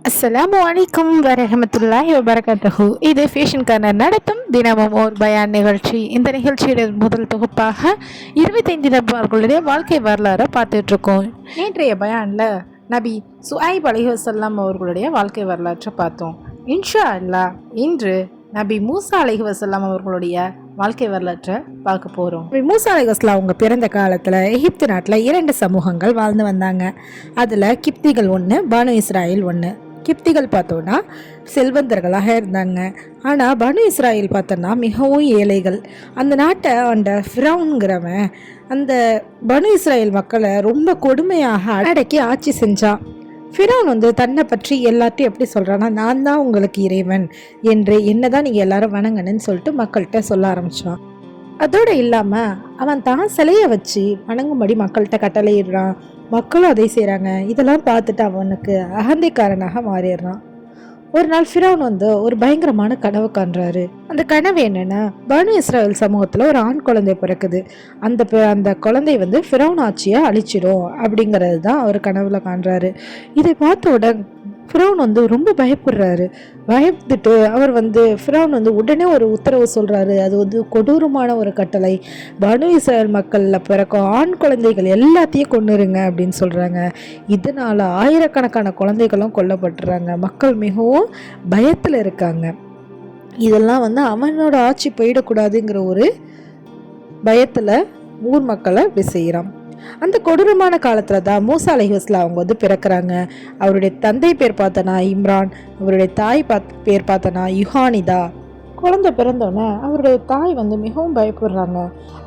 அஸ்ஸலாமு அலைக்கும் வரஹமத்துல்லாஹி வபரகாத்துஹு. இது ஃபேஷன் கார்னர் நடத்தும் தினமும் ஓர் பயான் நிகழ்ச்சி. இந்த நிகழ்ச்சியோட முதல் தொகுப்பாக 25 நபர்களுடைய வாழ்க்கை வரலாறை பார்த்துட்ருக்கோம். நேற்றைய பயானில் நபி சுஐப் அலைஹிவஸல்லம் அவர்களுடைய வாழ்க்கை வரலாற்றை பார்த்தோம். இன்ஷா அல்லாஹ் இன்று நபி மூசா அலைஹிவஸல்லம் அவர்களுடைய வாழ்க்கை வரலாற்றை பார்க்க போகிறோம். மூசா அலைஹிவஸல்லம் அவங்க பிறந்த காலத்தில் எகிப்து நாட்டில் 2 சமூகங்கள் வாழ்ந்து வந்தாங்க. அதில் கிப்திகள் ஒன்று, பனு இஸ்ராயில் ஒன்று. கிப்திகள் பார்த்தோன்னா செல்வந்தர்களாக இருந்தாங்க. ஆனால் பனு இஸ்ராயில் பார்த்தோன்னா மிகவும் ஏழைகள். அந்த நாட்டை அந்த ஃபிரௌன்கிறவன் அந்த பனு இஸ்ராயில் மக்களை ரொம்ப கொடுமையாக அடக்கி ஆட்சி செஞ்சான். ஃபிரௌன் தன்னை பற்றி எல்லாத்தையும் எப்படி சொல்கிறான்னா, நான் தான் உங்களுக்கு இறைவன் என்று என்ன தான் நீங்கள் எல்லாரும் வணங்கணுன்னு சொல்லிட்டு மக்கள்கிட்ட சொல்ல ஆரம்பிச்சான். அதோடு இல்லாமல் அவன் தான் சிலையை வச்சு வணங்கும்படி மக்கள்கிட்ட கட்டளையிடுறான். மக்களும் அதை செய்கிறாங்க. இதெல்லாம் பார்த்துட்டு அவனுக்கு அகந்தைக்காரனாக மாறிடுறான். ஒரு நாள் ஃபிரௌன் ஒரு பயங்கரமான கனவு காண்றாரு. அந்த கனவு என்னன்னா, பனு இஸ்ராயல் சமூகத்தில் ஒரு ஆண் குழந்தை பிறக்குது. அந்த குழந்தை ஃபிரௌன் ஆட்சியை அழிச்சிடும் அப்படிங்கிறது தான் அவர் கனவுல காண்றாரு. இதை பார்த்த உடனே ஃபிரௌன் ரொம்ப பயப்படுறாரு. பயந்துட்டு அவர் ஃபிரௌன் உடனே ஒரு உத்தரவு சொல்கிறாரு. அது கொடூரமான ஒரு கட்டளை. பனு இஸ்ராயல் மக்களில் பிறக்கும் ஆண் குழந்தைகள் எல்லாத்தையும் கொன்னுருங்க அப்படின்னு சொல்கிறாங்க. இதனால் ஆயிரக்கணக்கான குழந்தைகளும் கொல்லப்பட்டுறாங்க. மக்கள் மிகவும் பயத்தில் இருக்காங்க. இதெல்லாம் அவனோட ஆட்சி போயிடக்கூடாதுங்கிற ஒரு பயத்தில் ஊர் மக்களை இப்படி செய்கிறான். அந்த கொடூரமான காலத்தில் தான் மூசா அலைஹிவஸல்லம் அவங்க பிறக்கிறாங்க. அவருடைய தந்தை பேர் பார்த்தனா இம்ரான், அவருடைய தாய் பேர் பார்த்தனா யுஹானிதா. குழந்தை பிறந்தோன்னே அவருடைய தாய் மிகவும் பயப்படுறாங்க.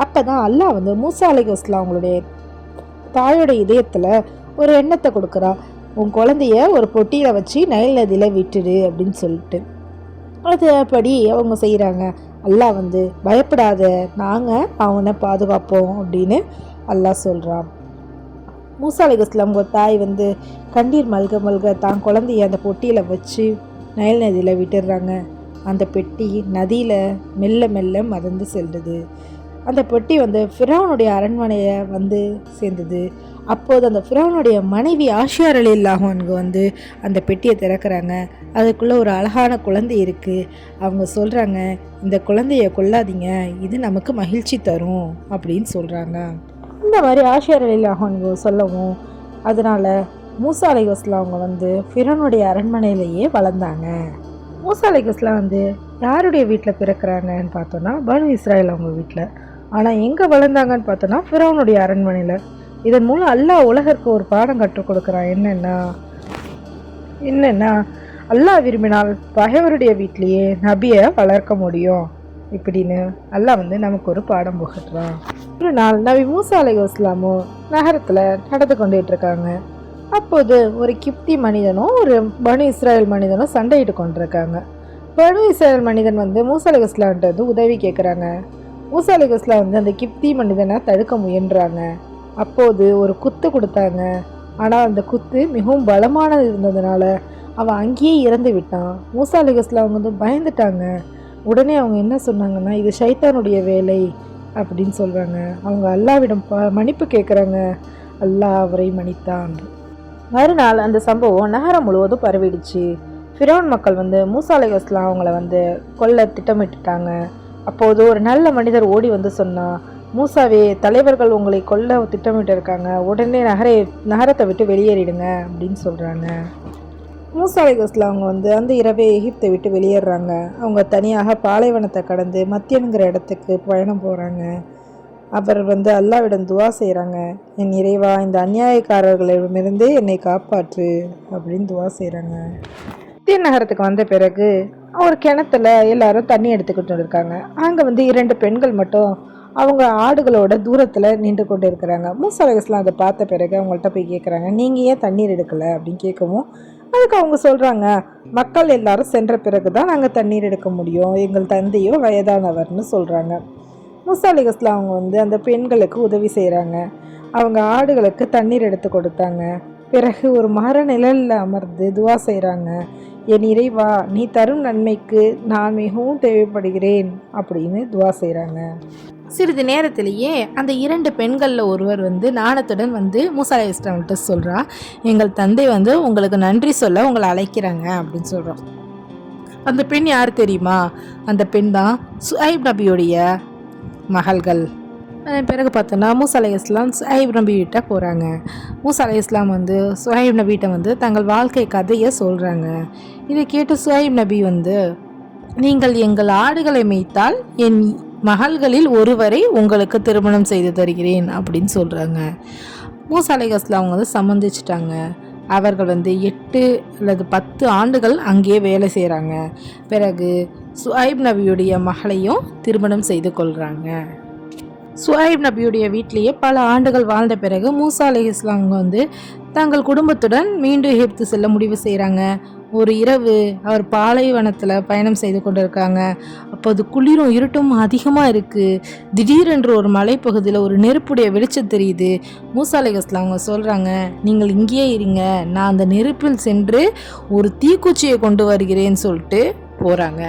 அப்போ தான் அல்லாஹ் மூசா அலைஹிவஸல்லம் அவங்களுடைய தாயோட இதயத்தில் ஒரு எண்ணத்தை கொடுக்குறா. உன் குழந்தைய ஒரு பொட்டியில் வச்சு நைல் நதியில் விட்டுடு அப்படின்னு சொல்லிட்டு. அது அப்படி அவங்க செய்கிறாங்க. அல்லாஹ் பயப்படாத, நாங்கள் அவனை பாதுகாப்போம் அப்படின்னு அல்லாஹ் சொல்கிறான். மூசா அலைஹிஸ்ஸலாம் உங்கள் தாய் கண்ணீர் மல்க மல்க தான் குழந்தைய அந்த பொட்டியில் வச்சு நைல் நதியில் விட்டுடுறாங்க. அந்த பெட்டி நதியில் மெல்ல மெல்ல மறந்து செல்லுது. அந்த பெட்டி ஃபிரௌனுடைய அரண்மனையை சேர்ந்தது. அப்போது அந்த ஃபிரௌனுடைய மனைவி ஆஷியா ரலியல்லாஹு அன்ஹா அந்த பெட்டியை திறக்கிறாங்க. அதுக்குள்ளே ஒரு அழகான குழந்தை இருக்குது. அவங்க சொல்கிறாங்க, இந்த குழந்தைய கொல்லாதீங்க, இது நமக்கு மகிழ்ச்சி தரும் அப்படின்னு சொல்கிறாங்க. இந்த மாதிரி ஆஷியா ரலியல்லாஹு அன்ஹா சொல்லவும் அதனால் மூசா அலைஹிஸ்ஸலாம் அவங்க ஃபிரௌனுடைய அரண்மனையிலேயே வளர்ந்தாங்க. மூசா அலைஹிஸ்ஸலாம் யாருடைய வீட்டில் பிறக்கிறாங்கன்னு பார்த்தோன்னா பனு இஸ்ராயல் அவங்க வீட்டில். ஆனால் எங்கே வளர்ந்தாங்கன்னு பார்த்தோன்னா ஃபிரௌனுடைய அரண்மனையில். இதன் மூலம் அல்லாஹ் உலகிற்கு ஒரு பாடம் கற்றுக் கொடுக்குறான். என்னென்னா அல்லாஹ் விரும்பினால் பகைவருடைய வீட்லேயே நபியை வளர்க்க முடியும் இப்படின்னு அல்லாஹ் நமக்கு ஒரு பாடம் புகட்டுறான். ஒரு நாள் நபி மூசா அலைஹிஸ்ஸலாமும் நகரத்தில் நடந்து கொண்டுட்டு இருக்காங்க. அப்போது ஒரு கிப்தி மனிதனும் ஒரு பனு இஸ்ராயல் மனிதனும் சண்டையிட்டு கொண்டிருக்காங்க. பனு இஸ்ராயல் மனிதன் மூசா அலைஹிஸ்ஸலாம்கிட்ட உதவி கேட்குறாங்க. மூசா அலைஹிஸ்ஸலாம் அந்த கிப்தி மனிதனை தடுக்க முயன்றாங்க. அப்போது ஒரு குத்து கொடுத்தாங்க. ஆனால் அந்த குத்து மிகவும் பலமானது இருந்ததுனால அவன் அங்கேயே இறந்து விட்டான். மூசா அலைஹிஸ்ஸலாம் அவங்க பயந்துட்டாங்க. உடனே அவங்க என்ன சொன்னாங்கன்னா, இது ஷைத்தானுடைய வேலை அப்படின்னு சொல்கிறாங்க. அவங்க அல்லாவிடம் மன்னிப்பு கேட்குறாங்க. அல்லாஹ் அவரை மன்னித்தான். மறுநாள் அந்த சம்பவம் நகரம் முழுவதும் பரவிடுச்சு. ஃபிரௌன் மக்கள் மூசா அலைஹிஸ்ஸலாம் அவங்கள கொல்ல திட்டமிட்டுட்டாங்க. அப்போது ஒரு நல்ல மனிதர் ஓடி சொன்னா, மூசாவே, தலைவர்கள் உங்களை கொல்ல திட்டமிட்டு இருக்காங்க, உடனே நகரத்தை விட்டு வெளியேறிடுங்க அப்படின்னு சொல்கிறாங்க. மூசா அலைஹிஸ்ஸலாம் அவங்க அந்த இரவே எகிப்தை விட்டு வெளியேறாங்க. அவங்க தனியாக பாலைவனத்தை கடந்து மத்தியனுங்கிற இடத்துக்கு பயணம் போகிறாங்க. அவர் அல்லாவிடம் துவா செய்கிறாங்க. என் இறைவா, இந்த அநியாயக்காரர்களிடமிருந்து என்னை காப்பாற்று அப்படின்னு துவா செய்கிறாங்க. மத்திய நகரத்துக்கு வந்த பிறகு ஒரு கிணத்துல எல்லாரும் தண்ணி எடுத்துக்கிட்டு இருக்காங்க. அங்கே 2 பெண்கள் மட்டும் அவங்க ஆடுகளோட தூரத்தில் நின்று கொண்டு இருக்கிறாங்க. மூசா அலைஹிஸ்ஸலாம் அதை பார்த்த பிறகு அவங்கள்ட்ட போய் கேட்குறாங்க, நீங்கள் ஏன் தண்ணீர் எடுக்கலை அப்படின்னு கேட்கவும் அதுக்கு அவங்க சொல்கிறாங்க, மக்கள் எல்லாரும் சென்ற பிறகு தான் நாங்கள் தண்ணீர் எடுக்க முடியும், எங்கள் தந்தையோ வயதானவர்னு சொல்கிறாங்க. மூசா அலைஹிஸ்ஸலாம் அவங்க அந்த பெண்களுக்கு உதவி செய்கிறாங்க. அவங்க ஆடுகளுக்கு தண்ணீர் எடுத்து கொடுத்தாங்க. பிறகு ஒரு மர நிழலில் அமர்ந்து துவா செய்கிறாங்க. என் இறைவா, நீ தரும் நன்மைக்கு நான் மிகவும் தேவைப்படுகிறேன் அப்படின்னு துவா செய்கிறாங்க. சிறிது நேரத்திலேயே அந்த 2 பெண்களில் ஒருவர் வந்து நாணத்துடன் வந்து மூசா அலைஹிஸ்ஸலாம்கிட்ட சொல்கிறா, எங்கள் தந்தை வந்து உங்களுக்கு நன்றி சொல்ல உங்களை அழைக்கிறாங்க அப்படின்னு சொல்கிறோம். அந்த பெண் யார் தெரியுமா? அந்த பெண் தான் சுஹைப் நபியுடைய மகள்கள். அதன் பிறகு பார்த்தோன்னா மூசா அலைஹிஸ்ஸலாம் சுஹைப் நபிகிட்ட போகிறாங்க. மூசா அலைஹிஸ்ஸலாம் வந்து சுஹைப் நபிகிட்ட வந்து தங்கள் வாழ்க்கை கதையை சொல்கிறாங்க. இதை கேட்டு சுஹைப் நபி வந்து, நீங்கள் எங்கள் ஆடுகளை மேய்த்தால் என் மகள்களில் ஒருவரை உங்களுக்கு திருமணம் செய்து தருகிறேன் அப்படின்னு சொல்கிறாங்க. மூசா அலைஹிஸ்ஸலாம் அவங்க வந்து சம்மந்திச்சிட்டாங்க. அவர்கள் வந்து 8 அல்லது 10 ஆண்டுகள் அங்கேயே வேலை செய்கிறாங்க. பிறகு சுஹைப் நபியுடைய மகளையும் திருமணம் செய்து கொள்கிறாங்க. சுஹைப் நபியுடைய வீட்டிலேயே பல ஆண்டுகள் வாழ்ந்த பிறகு மூசா அலைஹிஸ்ஸலாம் அவங்க வந்து தங்கள் குடும்பத்துடன் மீண்டும் எகிப்து செல்ல முடிவு செய்கிறாங்க. ஒரு இரவு அவர் பாலைவனத்தில் பயணம் செய்து கொண்டிருக்காங்க. அப்போது குளிரும் இருட்டும் அதிகமாக இருக்குது. திடீரென்று ஒரு மலைப்பகுதியில் ஒரு நெருப்புடைய வெளிச்சம் தெரியுது. மூசா அலைஹிஸ்ஸலாம் அவங்க சொல்கிறாங்க, நீங்கள் இங்கேயே இருங்க, நான் அந்த நெருப்பில் சென்று ஒரு தீக்குச்சியை கொண்டு வருகிறேன்னு சொல்லிட்டு போகிறாங்க.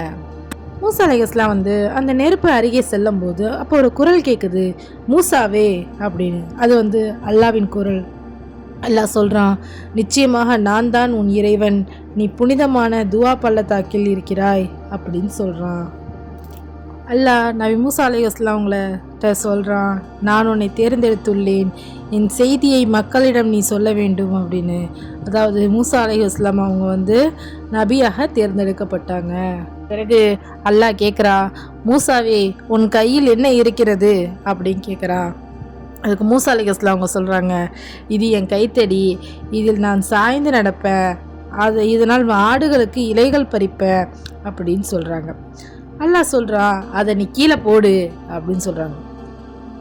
மூசா அலைஹிஸ்ஸலாம் வந்து அந்த நெருப்பு அருகே செல்லும்போது அப்போ ஒரு குரல் கேட்குது, மூசாவே அப்படின்னு. அது வந்து அல்லாவின் குரல். அல்லாஹ் சொல்கிறான், நிச்சயமாக நான் தான் உன் இறைவன், நீ புனிதமான துவா பள்ளத்தாக்கில் இருக்கிறாய் அப்படின்னு சொல்கிறான். அல்லாஹ் நபி மூசா அலைஹிஸ்ஸலாம் அவங்கள்ட்ட சொல்கிறான், நான் உன்னை தேர்ந்தெடுத்துள்ளேன், என் செய்தியை மக்களிடம் நீ சொல்ல வேண்டும் அப்படின்னு. அதாவது மூசா அலைஹிஸ்ஸலாம் அவங்க வந்து நபியாக தேர்ந்தெடுக்கப்பட்டாங்க. பிறகு அல்லாஹ் கேட்குறா, மூசாவே உன் கையில் என்ன இருக்கிறது அப்படின்னு கேட்குறா. அதுக்கு மூசா அலைஹிஸ்ஸலாம் அவங்க சொல்கிறாங்க, இது என் கைத்தடி, இதில் நான் சாய்ந்து நடப்பேன், இதனால் ஆடுகளுக்கு இலைகள் பறிப்பேன் அப்படின்னு சொல்கிறாங்க. அல்லாஹ் சொல்கிறான், அதை நீ கீழே போடு அப்படின்னு சொல்கிறாங்க.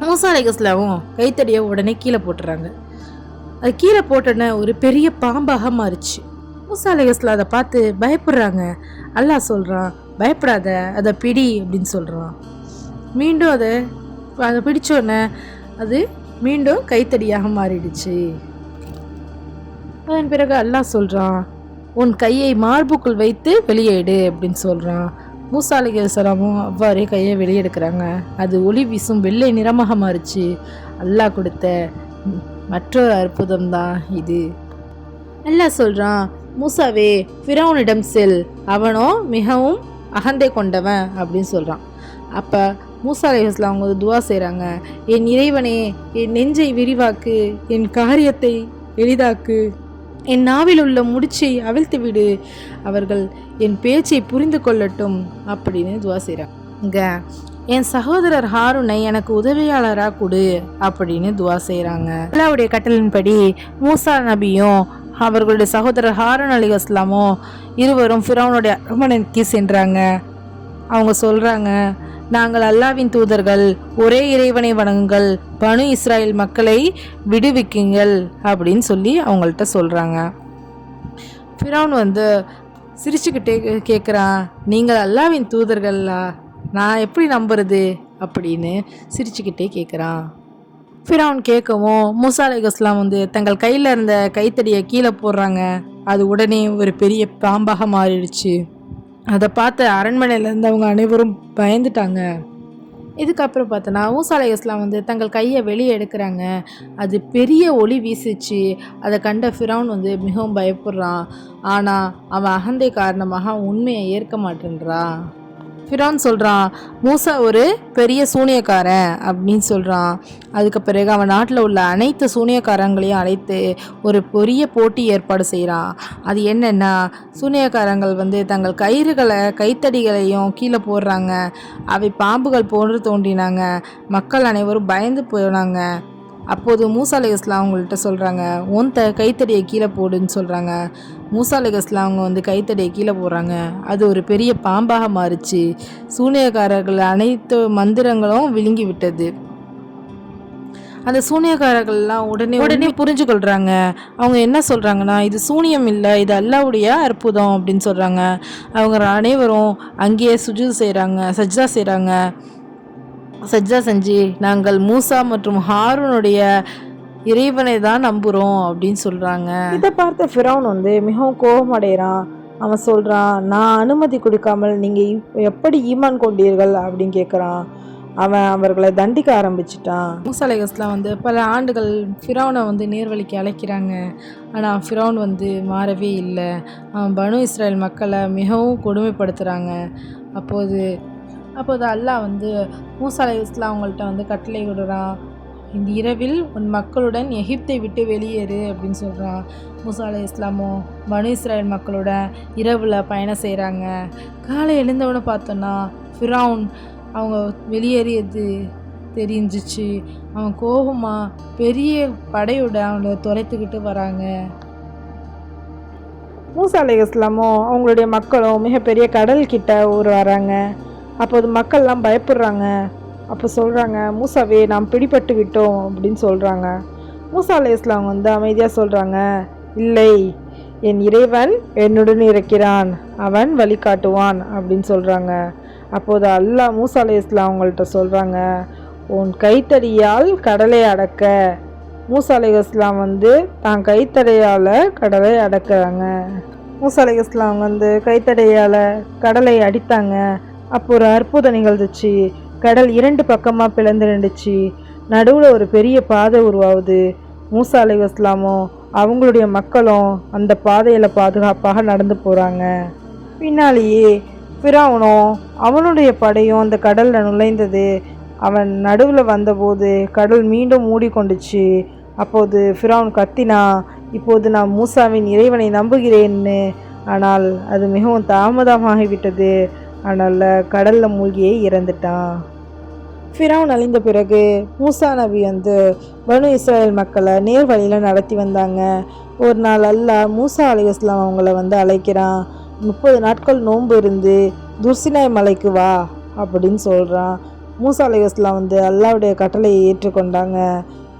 மூசா அலைஹிஸ்ஸலாமும் கைத்தடியை உடனே கீழே போட்டுறாங்க. அது கீழே போட்டோன்னே ஒரு பெரிய பாம்பாக மாறிச்சு. மூசா அலைஹிஸ்ஸலாம் அதை பார்த்து பயப்படுறாங்க. அல்லாஹ் சொல்கிறான், பயப்படாத, அதை பிடி அப்படின்னு சொல்கிறான். மீண்டும் அதை பிடிச்சோன்னே அது மீண்டும் கைத்தடியாக மாறிடுச்சு. அதன் பிறகு அல்லாஹ் சொல்கிறான், உன் கையை மார்புக்குள் வைத்து வெளியேடு அப்படின்னு சொல்கிறான். மூசா அலைஹிஸ்ஸலாமும் அவ்வாறே கையை வெளியெடுக்கிறாங்க. அது ஒளி வீசும் வெள்ளை நிறமாக மாறிச்சு. அல்லாஹ் கொடுத்த மற்றொரு அற்புதம் தான் இது. அல்லாஹ் சொல்கிறான், மூசாவே ஃபிரௌனிடம் செல், அவனோ மிகவும் அகந்தை கொண்டவன் அப்படின்னு சொல்கிறான். அப்போ மூசா அலைஹிஸ்ஸலாம் அவங்க துவா செய்கிறாங்க, என் இறைவனே, என் நெஞ்சை விரிவாக்கு, என் காரியத்தை எளிதாக்கு, என் நாவில் உள்ள முடிச்சை அவிழ்த்து விடு, அவர்கள் என் பேச்சை புரிந்து கொள்ளட்டும் அப்படின்னு துவா செய்கிறாங்க. என் சகோதரர் ஹாரூனை எனக்கு உதவியாளராக கொடு அப்படின்னு துவா செய்கிறாங்க. அல்லாஹ்வுடைய கட்டளின்படி மூசா நபியும் அவர்களுடைய சகோதரர் ஹாரூன் அலைஹிஸ்ஸலாமும் இருவரும் ஃபிரௌனுடைய அரண்மனைக்கு சென்றாங்க. அவங்க சொல்கிறாங்க, நாங்கள் அல்லாவின் தூதர்கள், ஒரே இறைவனை வணங்குங்கள், பனு இஸ்ராயேல் மக்களை விடுவிக்குங்கள் அப்படின்னு சொல்லி அவங்கள்ட்ட சொல்கிறாங்க. ஃபிரௌன் வந்து சிரிச்சுக்கிட்டே கேட்குறான், நீங்கள் அல்லாவின் தூதர்களா, நான் எப்படி நம்புறது அப்படின்னு சிரிச்சுக்கிட்டே கேட்குறான். ஃபிரௌன் கேட்கவும் மூசா அலைஹிஸ்ஸலாம் வந்து தங்கள் கையில் இருந்த கைத்தடியை கீழே போடுறாங்க. அது உடனே ஒரு பெரிய பாம்பாக மாறிடுச்சு. அதை பார்த்து அரண்மனையில் இருந்தவங்க அனைவரும் பயந்துட்டாங்க. இதுக்கப்புறம் பார்த்தோன்னா மூசா அலைஹிஸ்ஸலாம் வந்து தங்கள் கையை வெளியே எடுக்கிறாங்க. அது பெரிய ஒளி வீசிச்சு. அதை கண்ட ஃபிரௌன் வந்து மிகவும் பயப்படுறான். ஆனால் அவன் அகந்தை காரணமாக உண்மையை ஏற்க மாட்டேன்றான். ஃபிரௌன் சொல்கிறான், மூசா ஒரு பெரிய சூனியக்காரன் அப்படின்னு சொல்கிறான். அதுக்கு பிறகு அவன் நாட்டில் உள்ள அனைத்து சூனியக்காரங்களையும் அழைத்து ஒரு பெரிய போட்டி ஏற்பாடு செய்கிறான். அது என்னென்னா, சூனியக்காரங்கள் வந்து தங்கள் கைத்தடிகளையும் கீழே போடுறாங்க. அவை பாம்புகள் போன்று தோன்றினாங்க. மக்கள் அனைவரும் பயந்து போனாங்க. அப்போது மூசா அலைஹிஸ்ஸலாம் அவங்கள்ட்ட சொல்கிறாங்க, உன் கைத்தடியை கீழே போடுன்னு சொல்கிறாங்க. மூசா அலைஹிஸ்ஸலாம் அவங்க வந்து கைத்தடியை கீழே போடுறாங்க. அது ஒரு பெரிய பாம்பாக மாறிச்சு. சூனியக்காரர்கள் அனைத்து மந்திரங்களும் விழுங்கி விட்டது. அந்த சூனியக்காரர்கள்லாம் உடனே புரிஞ்சு கொள்கிறாங்க. அவங்க என்ன சொல்கிறாங்கன்னா, இது சூனியம் இல்லை, இது அல்லாஹ்வுடைய அற்புதம் அப்படின்னு சொல்கிறாங்க. அவங்க அனைவரும் அங்கேயே சஜ்ஜா செய்கிறாங்க. சஜ்ஜா செஞ்சு, நாங்கள் மூசா மற்றும் ஹாரூனுடைய இறைவனை தான் நம்புகிறோம் அப்படின்னு சொல்கிறாங்க. இதை பார்த்த ஃபிரௌன் வந்து மிகவும் கோபமடைகிறான். அவன் சொல்கிறான், நான் அனுமதி கொடுக்காமல் நீங்கள் எப்படி ஈமான் கொண்டீர்கள் அப்படின்னு கேட்குறான். அவன் அவர்களை தண்டிக்க ஆரம்பிச்சிட்டான். மூசா அலைஹிஸ்ஸலாம் வந்து பல ஆண்டுகள் ஃபிரௌனை வந்து நேர்வழிக்கு அழைக்கிறாங்க. ஆனால் ஃபிரௌன் வந்து மாறவே இல்லை. அவன் பனு இஸ்ரேல் மக்களை மிகவும் கொடுமைப்படுத்துகிறாங்க. அப்போது அல்லாஹ் வந்து மூசா அலைஹிஸ்ஸலாம் அவங்கள்ட்ட வந்து கட்டளை விடுறான். இந்த இரவில் உன் மக்களுடன் எகிப்தை விட்டு வெளியேறு அப்படின்னு சொல்கிறான். மூசா அலைஹிஸ்ஸலாமும் பனு இஸ்ரேல் மக்களோட இரவில் பயணம் செய்கிறாங்க. காலை எழுந்தவுடனே பார்த்தோன்னா ஃபிரௌன் அவங்க வெளியேறியது தெரிஞ்சிச்சு. அவன் கோபமாக பெரிய படையோட அவங்கள துரைத்துக்கிட்டு வராங்க. மூசா அலைஹிஸ்ஸலாமும் அவங்களுடைய மக்களும் மிகப்பெரிய கடல் கிட்ட வராங்க. அப்போது மக்கள்லாம் பயப்படுறாங்க. அப்போ சொல்கிறாங்க, மூசாவே நாம் பிடிபட்டு விட்டோம் அப்படின்னு சொல்கிறாங்க. மூசா அலைஹிஸ்ஸலாம் வந்து அமைதியாக சொல்கிறாங்க, இல்லை, என் இறைவன் என்னுடன் இருக்கிறான், அவன் வழிகாட்டுவான் அப்படின்னு சொல்கிறாங்க. அப்போது அல்லாஹ் மூசா அலைஹிஸ்ஸலாம் அவங்கள்ட்ட சொல்கிறாங்க, உன் கைத்தடியால் கடலை அடக்க. மூசா அலைஹிஸ்ஸலாம் வந்து தான் கைத்தடையால் கடலை அடக்கிறாங்க. மூசா அலைஹிஸ்ஸலாம் வந்து கைத்தடையால் கடலை அடித்தாங்க. அப்போ ஒரு அற்புதம் நிகழ்ந்துச்சு. கடல் 2 பக்கமாக பிளந்துருந்துச்சு. நடுவில் ஒரு பெரிய பாதை உருவாகுது. மூசா அலைஹிஸ்ஸலாமும் அவங்களுடைய மக்களும் அந்த பாதையில் பாதுகாப்பாக நடந்து போகிறாங்க. பின்னாலேயே ஃபிரௌனும் அவனுடைய படையும் அந்த கடலில் நுழைந்தது. அவன் நடுவில் வந்தபோது கடல் மீண்டும் மூடிக்கொண்டுச்சு. அப்போது ஃபிரௌன் கத்தினா, இப்போது நான் மூசாவின் இறைவனை நம்புகிறேன்னு. ஆனால் அது மிகவும் தாமதமாகிவிட்டது. அதனால் கடலில் மூழ்கியே இறந்துட்டான். ஃபிரௌன் அழிந்த பிறகு மூசா நபி வந்து பனு இஸ்ரேல் மக்களை நேர் வழியில் நடத்தி வந்தாங்க. ஒரு நாள் அல்லாஹ் மூசா அலைஹிஸ்ஸலாம் அவங்கள வந்து அழைக்கிறான். 30 நாட்கள் நோன்பு இருந்து துர்சினாய் மலைக்கு வா அப்படின்னு சொல்கிறான். மூசா அலைஹிஸ்ஸலாம் வந்து அல்லாஹ்வுடைய கட்டளையை ஏற்றுக்கொண்டாங்க.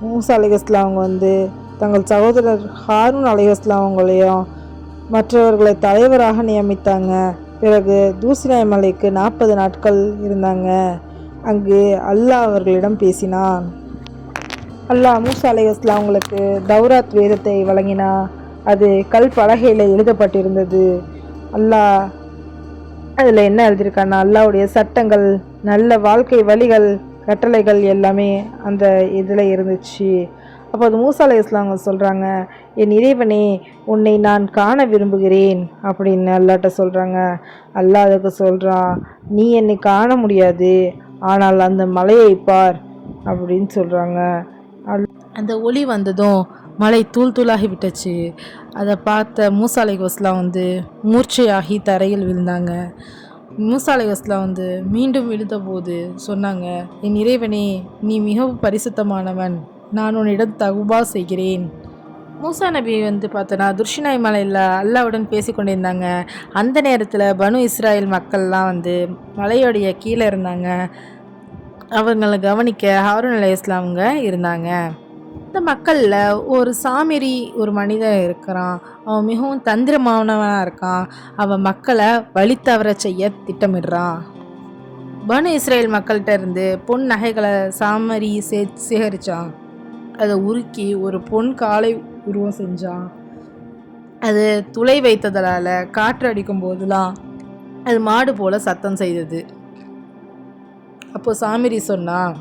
மூசா அலைஹிஸ்ஸலாம் அவங்க வந்து தங்கள் சகோதரர் ஹாரூன் அலைஹிஸ்ஸலாம் அவங்களையும் மற்றவர்களை தலைவராக நியமித்தாங்க. பிறகு தூசினாய் மலைக்கு 40 நாட்கள் இருந்தாங்க. அங்கு அல்லாஹ் அவர்களிடம் பேசினான். அல்லாஹ் மூசா அலைஹிஸ்ஸலாம் அவங்களுக்கு தௌராத் வேதத்தை வழங்கினான். அது கல் பலகையில் எழுதப்பட்டிருந்தது. அல்லாஹ் அதில் என்ன எழுதியிருக்கான்னா, அல்லாஹ்வுடைய சட்டங்கள், நல்ல வாழ்க்கை வழிகள், கட்டளைகள் எல்லாமே அந்த இதில் இருந்துச்சு. அப்போது மூசா அலைஹிஸ்ஸலாம் அவங்க சொல்கிறாங்க, என் இறைவனே, உன்னை நான் காண விரும்புகிறேன் அப்படின்னு அல்லாஹ்ட்ட சொல்கிறாங்க. அல்லாஹ் அதுக்கு சொல்கிறான், நீ என்னை காண முடியாது, ஆனால் அந்த மலையை பார் அப்படின்னு சொல்கிறாங்க. அந்த ஒளி வந்ததும் மலை தூள் தூளாகி விட்டுச்சு. அதை பார்த்த மூசா அலைஹிஸ்ஸலாம் வந்து மூர்ச்சையாகி தரையில் விழுந்தாங்க. மூசா அலைஹிஸ்ஸலாம் வந்து மீண்டும் விழுந்தபோது சொன்னாங்க, என் இறைவனே, நீ மிகவும் பரிசுத்தமானவன், நான் உன்னிடம் தகுபா செய்கிறேன். மூசா நபி வந்து பார்த்தோன்னா துர்ஷினாய் மலையில் அல்லாவுடன் பேசி கொண்டிருந்தாங்க. அந்த நேரத்தில் பனு இஸ்ராயல் மக்கள்லாம் வந்து மலையோடைய கீழே இருந்தாங்க. அவங்களை கவனிக்க ஹாரூன் அலைஹிஸ்ஸலாம் அவங்க இருந்தாங்க. இந்த மக்களில் ஒரு சாமிரி ஒரு மனிதன் இருக்கிறான். அவன் மிகவும் தந்திரமானவனாக இருக்கான். அவன் மக்களை வழி தவற செய்ய திட்டமிடுறான். பனு இஸ்ரேல் மக்கள்கிட்ட இருந்து பொன் நகைகளை சாமரி சேகரித்தான். அதை உருக்கி ஒரு பொன் காலை உருவம் செஞ்சான். அது துளை வைத்ததால் காற்று அடிக்கும் போதெல்லாம் அது மாடு போல சத்தம் செய்தது. அப்போ சாமிரி சொன்னான்,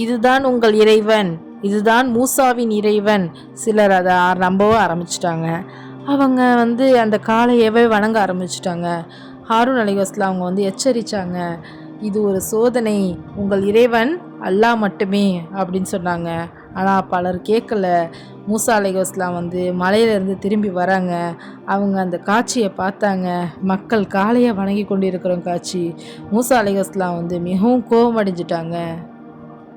இதுதான் உங்கள் இறைவன், இதுதான் மூசாவின் இறைவன். சிலர் அதை நம்பவும் ஆரம்பிச்சிட்டாங்க. அவங்க வந்து அந்த காளையவே வணங்க ஆரம்பிச்சிட்டாங்க. ஹாரூன் அலைஹிஸ்ஸலாம் அவங்க வந்து எச்சரித்தாங்க, இது ஒரு சோதனை, உங்கள் இறைவன் அல்லாஹ் மட்டுமே அப்படின்னு சொன்னாங்க. ஆனால் பலர் கேட்கல. மூசா அலைஹிஸ்ஸலாம் வந்து மலையிலேருந்து திரும்பி வராங்க. அவங்க அந்த காட்சியை பார்த்தாங்க. மக்கள் காளையை வணங்கி கொண்டு இருக்கிற காட்சி. மூசா அலைஹிஸ்ஸலாம் வந்து மிகவும் கோபம் அடைஞ்சிட்டாங்க.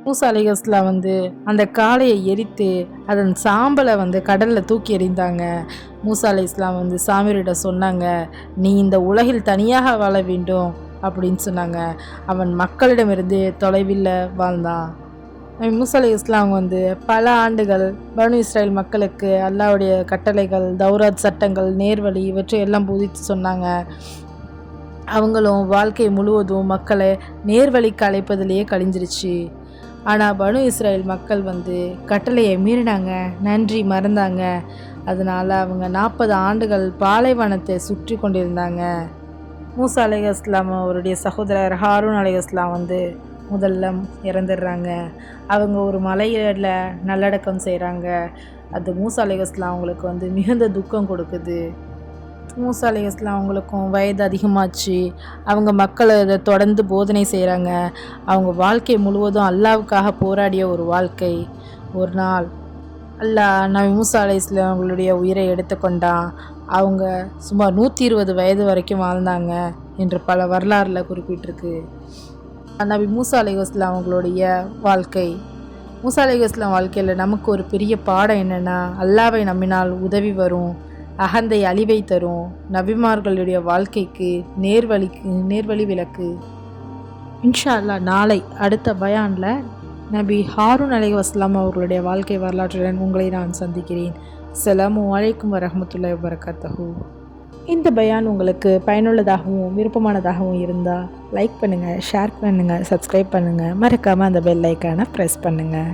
மூசா அலைஹிஸ்ஸலாம் வந்து அந்த காளையை எரித்து அதன் சாம்பலை வந்து கடலில் தூக்கி எறிந்தாங்க. மூசா அலைஹிஸ்ஸலாம் வந்து சாமிரிட சொன்னாங்க, நீ இந்த உலகில் தனியாக வாழ வேண்டும் அப்படின்னு சொன்னாங்க. அவன் மக்களிடமிருந்து தொலைவில் வாழ்ந்தான். மூசா அலைஹிஸ்ஸலாம் வந்து பல ஆண்டுகள் பனு இஸ்ரேல் மக்களுக்கு அல்லாஹ்வுடைய கட்டளைகள், தௌராத் சட்டங்கள், நேர்வழி இவற்றை எல்லாம் போதித்து சொன்னாங்க. அவங்களும் வாழ்க்கை முழுவதும் மக்களை நேர்வழிக்கு அழைப்பதிலேயே கழிஞ்சிருச்சு. ஆனால் பனு இஸ்ரேல் மக்கள் வந்து கட்டளையை மீறினாங்க, நன்றி மறந்தாங்க. அதனால் அவங்க 40 ஆண்டுகள் பாலைவனத்தை சுற்றி கொண்டிருந்தாங்க. மூசா அலைஹிஸ்ஸலாம் அவருடைய சகோதரர் ஹாரூன் அலைஹிஸ்ஸலாம் வந்து முதல்ல இறந்துடுறாங்க. அவங்க ஒரு மலையில் நல்லடக்கம் செய்கிறாங்க. அது மூசா அலைஹிஸ்ஸலாம் அவங்களுக்கு வந்து மிகுந்த துக்கம் கொடுக்குது. மூசா அலைஹிஸ்ஸலாம் அவங்களுக்கும் வயது அதிகமாச்சு. அவங்க மக்களை இதை தொடர்ந்து போதனை செய்கிறாங்க. அவங்க வாழ்க்கை முழுவதும் அல்லாவுக்காக போராடிய ஒரு வாழ்க்கை. ஒரு நாள் அல்லாஹ் நபி மூசா அலைஹிஸ்ஸலாம் அவங்களுடைய உயிரை எடுத்துக்கொண்டான். அவங்க சுமார் 120 வயது வரைக்கும் வாழ்ந்தாங்க என்று பல வரலாறில் குறிப்பிட்டிருக்கு. நபி மூசா அலைஹிஸ்ஸலாம் அவங்களுடைய வாழ்க்கை. மூசா அலைஹிஸ்ஸலாம் வாழ்க்கையில் நமக்கு ஒரு பெரிய பாடம் என்னென்னா, அல்லாவை நம்பினால் உதவி வரும், அகந்தை அழிவை தரும், நபிமார்களுடைய வாழ்க்கைக்கு நேர்வழி விளக்கு. இன்ஷா அல்லாஹ் நாளை அடுத்த பயானில் நபி ஹாரூன் அலைஹிஸ்ஸலாம் அவர்களுடைய வாழ்க்கை வரலாற்றுடன் உங்களை நான் சந்திக்கிறேன். அஸ்ஸலாமு அலைக்கும் வரஹ்மத்துல்லாஹி வபரகாத்துஹு. இந்த பயான் உங்களுக்கு பயனுள்ளதாகவும் விருப்பமானதாகவும் இருந்தால் லைக் பண்ணுங்கள், ஷேர் பண்ணுங்கள், சப்ஸ்கிரைப் பண்ணுங்கள், மறக்காமல் அந்த பெல் ஐக்கானை ப்ரெஸ் பண்ணுங்கள்.